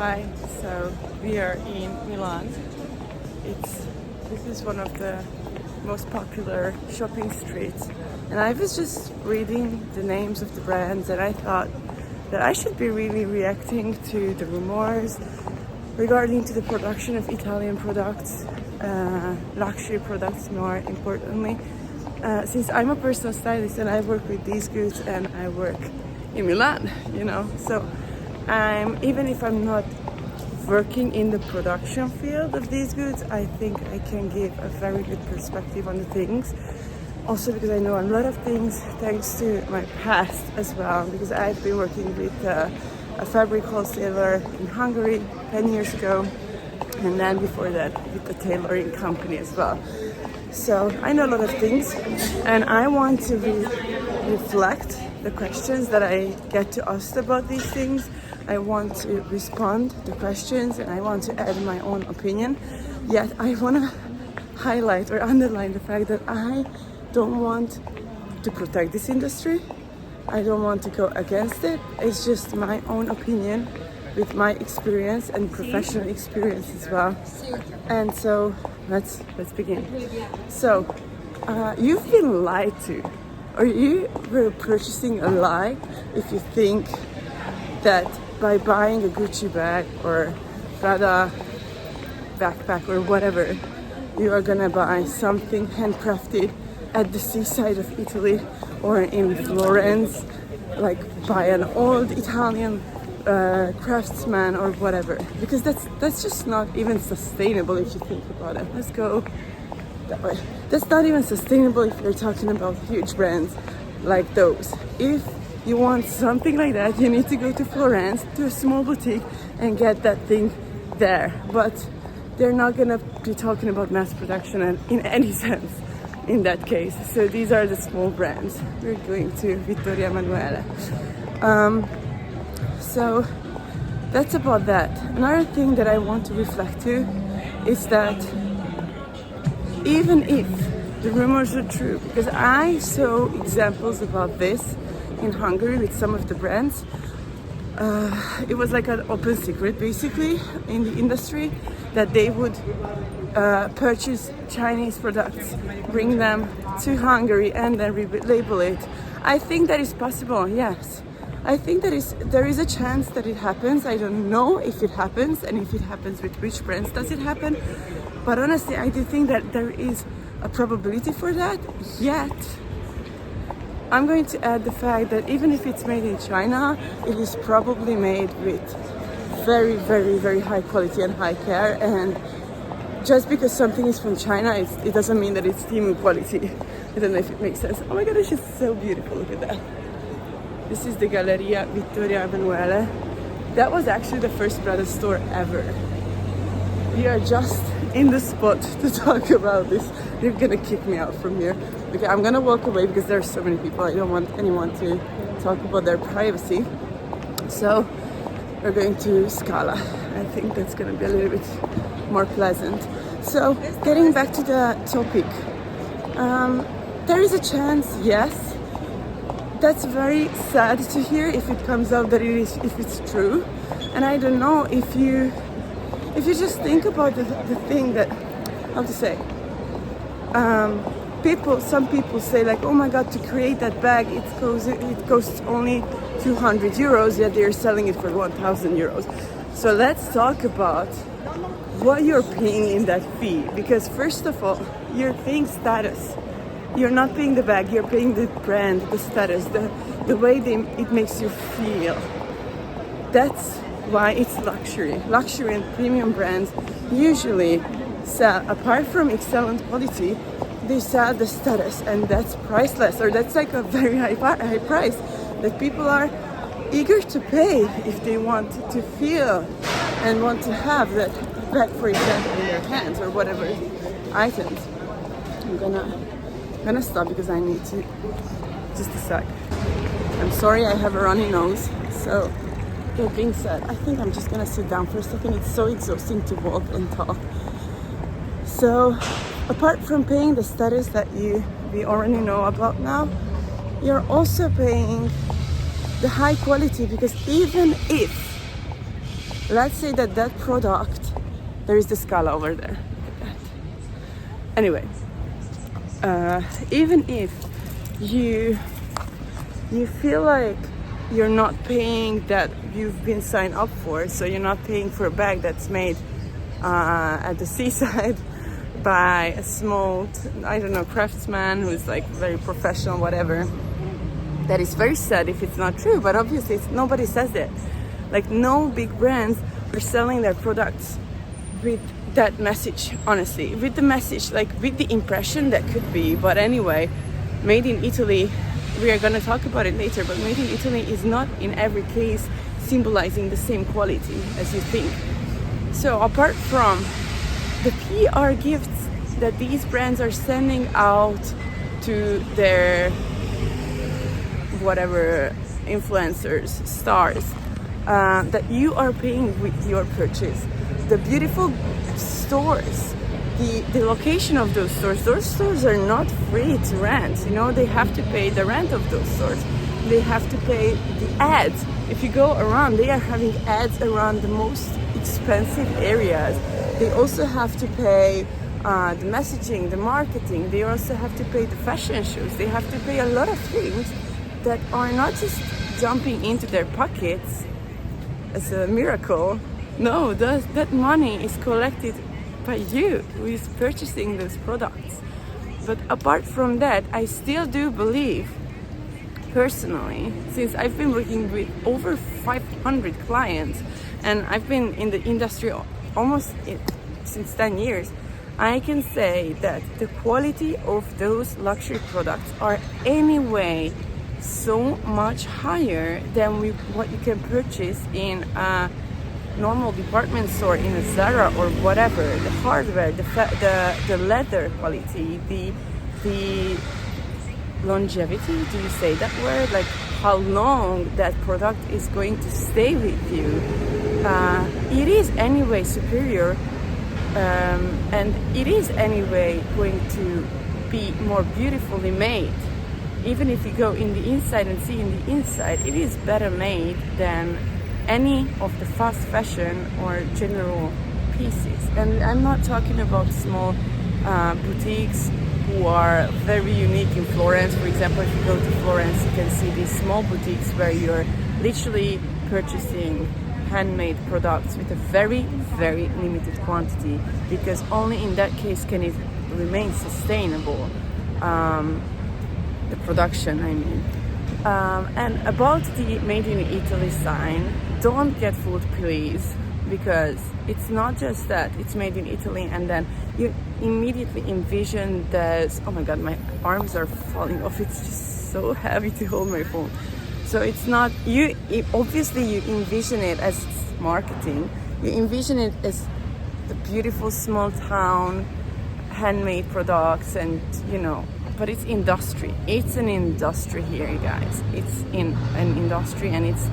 Hi, so we are in Milan. This is one of the most popular shopping streets, and I was just reading the names of the brands, and I thought that I should be really reacting to the rumors regarding to the production of Italian products, luxury products more importantly. Since I'm a personal stylist and I work with these goods and I work in Milan, so even if I'm not working in the production field of these goods, I think I can give a very good perspective on the things. Also because I know a lot of things thanks to my past as well, because I've been working with a fabric wholesaler in Hungary 10 years ago, and then before that with the tailoring company as well. So I know a lot of things, and I want to reflect the questions that I get to ask about these things. I want to respond to questions, and I want to add my own opinion. Yet I want to highlight or underline the fact that I don't want to protect this industry. I don't want to go against it. It's just my own opinion with my experience and professional experience as well. And so let's begin. So you've been lied to, or you were purchasing a lie if you think that by buying a Gucci bag or Prada backpack or whatever, you are gonna buy something handcrafted at the seaside of Italy or in Florence, like by an old Italian craftsman or whatever, because that's just not even sustainable if you think about it. Let's go that way. That's not even sustainable if you're talking about huge brands like those. If you want something like that, you need to go to Florence to a small boutique and get that thing there. But they're not gonna be talking about mass production in any sense in that case. So these are the small brands. We're going to Vittorio Emanuele. So that's about that. Another thing that I want to reflect to is that even if the rumors are true, because I saw examples about this in Hungary with some of the brands, it was like an open secret basically in the industry that they would purchase Chinese products, bring them to Hungary and then label it. I think that is possible, yes. I think there is a chance that it happens. I don't know if it happens, and if it happens, with which brands does it happen. But honestly, I do think that there is a probability for that. Yet, I'm going to add the fact that even if it's made in China, it is probably made with very, very, very high quality and high care. And just because something is from China, it doesn't mean that it's Temu quality. I don't know if it makes sense. Oh my God, it's just so beautiful. Look at that. This is the Galleria Vittorio Emanuele. That was actually the first Prada store ever. We are just in the spot to talk about this. They're gonna kick me out from here. Okay, I'm gonna walk away because there are so many people. I don't want anyone to talk about their privacy. So we're going to Scala. I think that's gonna be a little bit more pleasant. So getting back to the topic, there is a chance, yes. That's very sad to hear if it comes out that if it's true. And I don't know if you just think about the thing that, how to say, some people say like, oh my God, to create that bag, it costs only 200 euros, yet they're selling it for 1,000 euros. So let's talk about what you're paying in that fee, because first of all, you're paying status. You're not paying the bag, you're paying the brand, the status, the way it makes you feel. That's why it's luxury. Luxury and premium brands usually sell, apart from excellent quality, they sell the status, and that's priceless, or that's like a very high price that people are eager to pay if they want to feel and want to have that bag, for example, in their hands or whatever items. I'm gonna stop because I need to, just a sec. I'm sorry, I have a runny nose. So that being said, I think I'm just gonna sit down for a second. It's so exhausting to walk and talk. So apart from paying the status that we already know about now, you're also paying the high quality, because even if let's say that that product, there is the Scala over there. Look at that. Anyway, even if you feel like you're not paying that you've been signed up for, so you're not paying for a bag that's made at the seaside by a small, I don't know, craftsman who's like very professional, whatever. That is very sad if it's not true, but obviously nobody says it. Like, no big brands are selling their products with that message, honestly. With the message, like with the impression that could be, but anyway, made in Italy, we are gonna talk about it later, but made in Italy is not in every case symbolizing the same quality as you think. So apart from the PR gifts that these brands are sending out to their whatever influencers, stars, that you are paying with your purchase, the beautiful stores, the location of those stores are not free to rent. You know, they have to pay the rent of those stores. They have to pay the ads. If you go around, they are having ads around the most expensive areas. They also have to pay the messaging, the marketing. They also have to pay the fashion shows. They have to pay a lot of things that are not just jumping into their pockets as a miracle. No, that money is collected by you who is purchasing those products. But apart from that, I still do believe, personally, since I've been working with over 500 clients and I've been in the industry almost since 10 years, I can say that the quality of those luxury products are anyway so much higher than what you can purchase in a normal department store, in a Zara or whatever. The hardware, the leather quality, the longevity, do you say that word? Like how long that product is going to stay with you. It is anyway superior, and it is anyway going to be more beautifully made. Even if you go in the inside and see in the inside, it is better made than any of the fast fashion or general pieces. And I'm not talking about small boutiques who are very unique in Florence. For example, if you go to Florence, you can see these small boutiques where you're literally purchasing handmade products with a very, very limited quantity, because only in that case can it remain sustainable. The production, I mean. And about the Made in Italy sign, don't get fooled, please, because it's not just that it's made in Italy and then you immediately envision this. Oh my god, my arms are falling off. It's just so heavy to hold my phone. So it's not, obviously you envision it as marketing. You envision it as the beautiful small town, handmade products, and you know, but it's industry. It's an industry here, guys. It's in an industry, and it's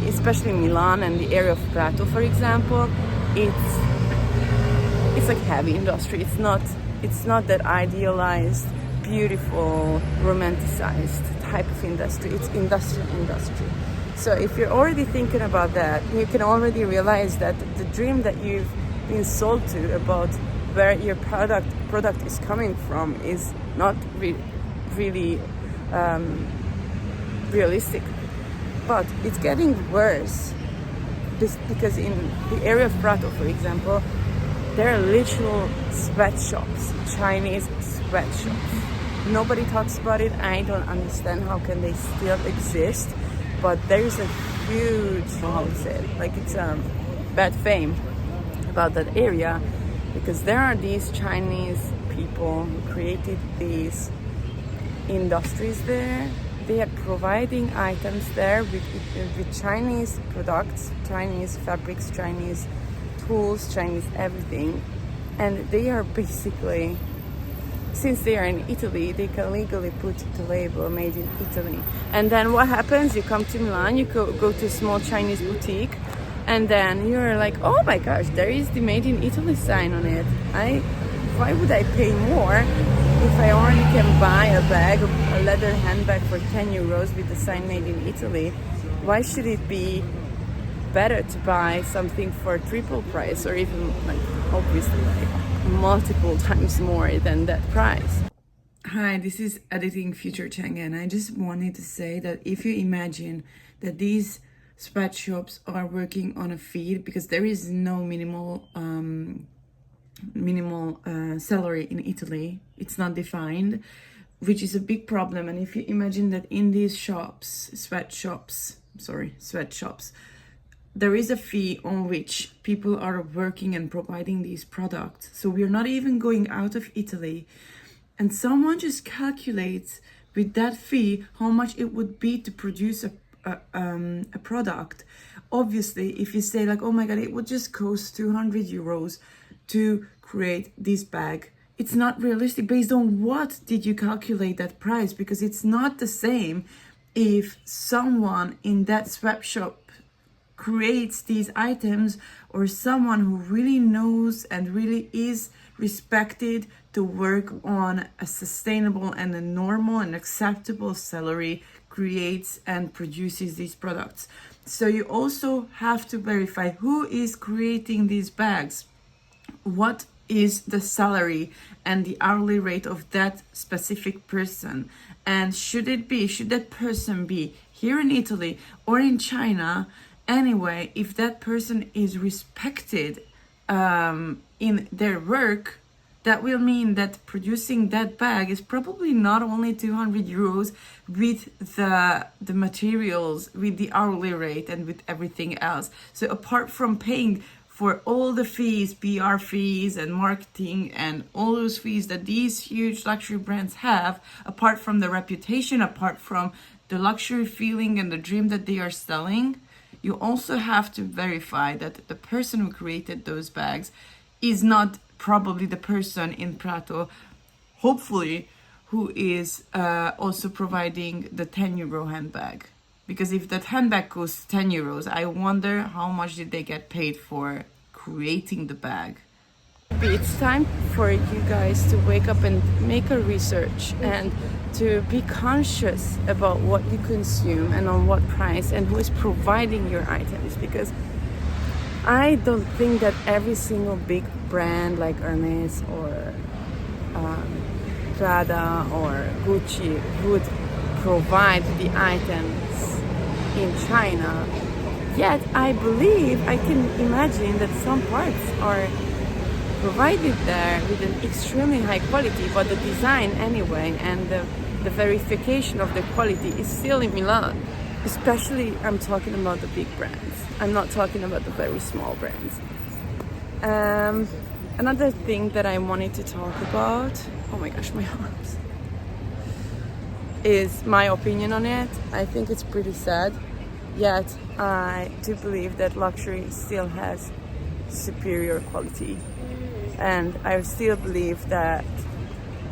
especially Milan and the area of Prato, for example. It's like heavy industry. It's not that idealized, beautiful, romanticized type of industry. It's industry. So if you're already thinking about that, you can already realize that the dream that you've been sold to about where your product is coming from is not really realistic. But it's getting worse because in the area of Prato, for example, there are literal sweatshops, Chinese sweatshops. Nobody talks about it. I don't understand how can they still exist. But there's a huge, how to say it, like it's bad fame about that area, because there are these Chinese people who created these industries there. They are providing items there with Chinese products, Chinese fabrics, Chinese tools, Chinese everything. And they are basically, since they are in Italy, they can legally put the label made in Italy. And then what happens? You come to Milan, you go to a small Chinese boutique, and then you're like, oh my gosh, there is the Made in Italy sign on it. Why would I pay more if I already can buy a leather handbag for 10 euros with the sign Made in Italy? Why should it be better to buy something for triple price, or even like obviously like multiple times more than that price. Hi, this is Editing Future Chang, and I just wanted to say that if you imagine that these sweatshops are working on a feed, because there is no minimal salary in Italy, it's not defined, which is a big problem. And if you imagine that in these sweatshops, there is a fee on which people are working and providing these products. So we're not even going out of Italy. And someone just calculates with that fee how much it would be to produce a product. Obviously, if you say like, oh my God, it would just cost 200 euros to create this bag, it's not realistic. Based on what did you calculate that price? Because it's not the same if someone in that sweatshop creates these items, or someone who really knows and really is respected to work on a sustainable and a normal and acceptable salary creates and produces these products. So you also have to verify who is creating these bags, what is the salary and the hourly rate of that specific person, and should that person be here in Italy or in China. Anyway, if that person is respected in their work, that will mean that producing that bag is probably not only 200 euros with the materials, with the hourly rate and with everything else. So apart from paying for all the fees, PR fees and marketing and all those fees that these huge luxury brands have, apart from the reputation, apart from the luxury feeling and the dream that they are selling, you also have to verify that the person who created those bags is not probably the person in Prato, hopefully, who is also providing the 10 euro handbag. Because if that handbag costs 10 euros, I wonder how much did they get paid for creating the bag. It's time for you guys to wake up and make a research and to be conscious about what you consume and on what price and who is providing your items, because I don't think that every single big brand like Hermes or Prada or Gucci would provide the items in China. Yet I believe, I can imagine that some parts are provided there with an extremely high quality, but the design anyway and the verification of the quality is still in Milan. Especially, I'm talking about the big brands. I'm not talking about the very small brands. Another thing that I wanted to talk about, oh my gosh, my arms, is my opinion on it. I think it's pretty sad, yet I do believe that luxury still has superior quality. And I still believe that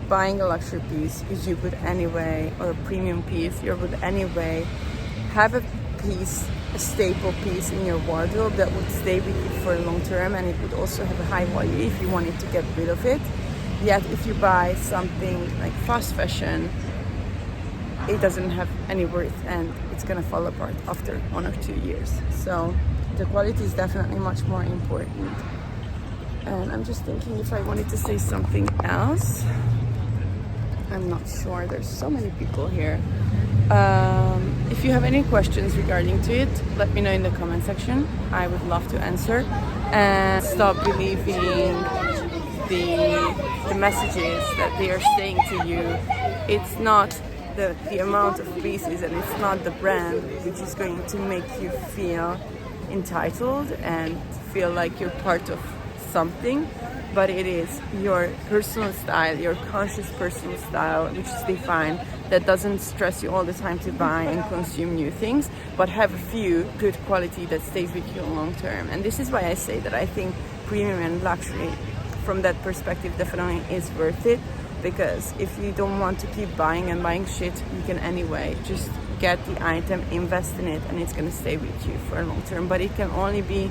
buying a luxury piece, is you would anyway, or a premium piece, you would anyway have a piece, a staple piece in your wardrobe that would stay with you for a long term, and it would also have a high value if you wanted to get rid of it. Yet if you buy something like fast fashion, it doesn't have any worth and it's gonna fall apart after 1 or 2 years. So the quality is definitely much more important. And I'm just thinking if I wanted to say something else. I'm not sure, there's so many people here. If you have any questions regarding to it, let me know in the comment section. I would love to answer. And stop believing the messages that they are saying to you. It's not the amount of pieces and it's not the brand which is going to make you feel entitled and feel like you're part of something, but it is your personal style, your conscious personal style, which is defined, that doesn't stress you all the time to buy and consume new things, but have a few good quality that stays with you long term. And this is why I say that I think premium and luxury from that perspective definitely is worth it, because if you don't want to keep buying and buying shit, you can anyway just get the item, invest in it, and it's going to stay with you for a long term. But it can only be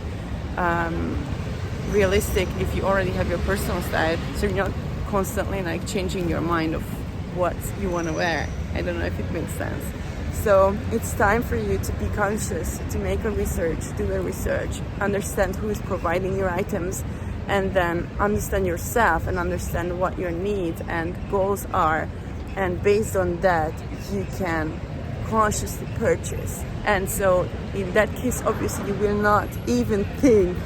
realistic if you already have your personal style, so you're not constantly like changing your mind of what you want to wear. I don't know if it makes sense. So it's time for you to be conscious, to make a research, do the research, understand who is providing your items, and then understand yourself and understand what your needs and goals are. And based on that, you can consciously purchase. And so in that case, obviously, you will not even think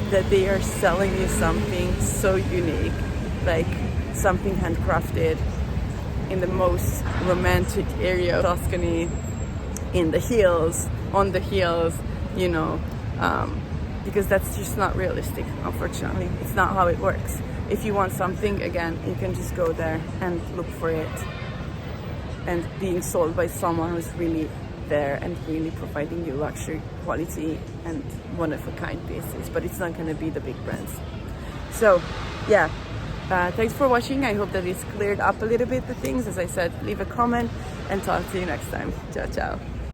that they are selling you something so unique, like something handcrafted in the most romantic area of Tuscany, in the hills, on the hills, you know, because that's just not realistic, unfortunately. It's not how it works. If you want something, again, you can just go there and look for it, and being sold by someone who's really there and really providing you luxury quality and one-of-a-kind pieces, but it's not going to be the big brands. So yeah, thanks for watching. I hope that it's cleared up a little bit the things. As I said, leave a comment and talk to you next time. Ciao, ciao.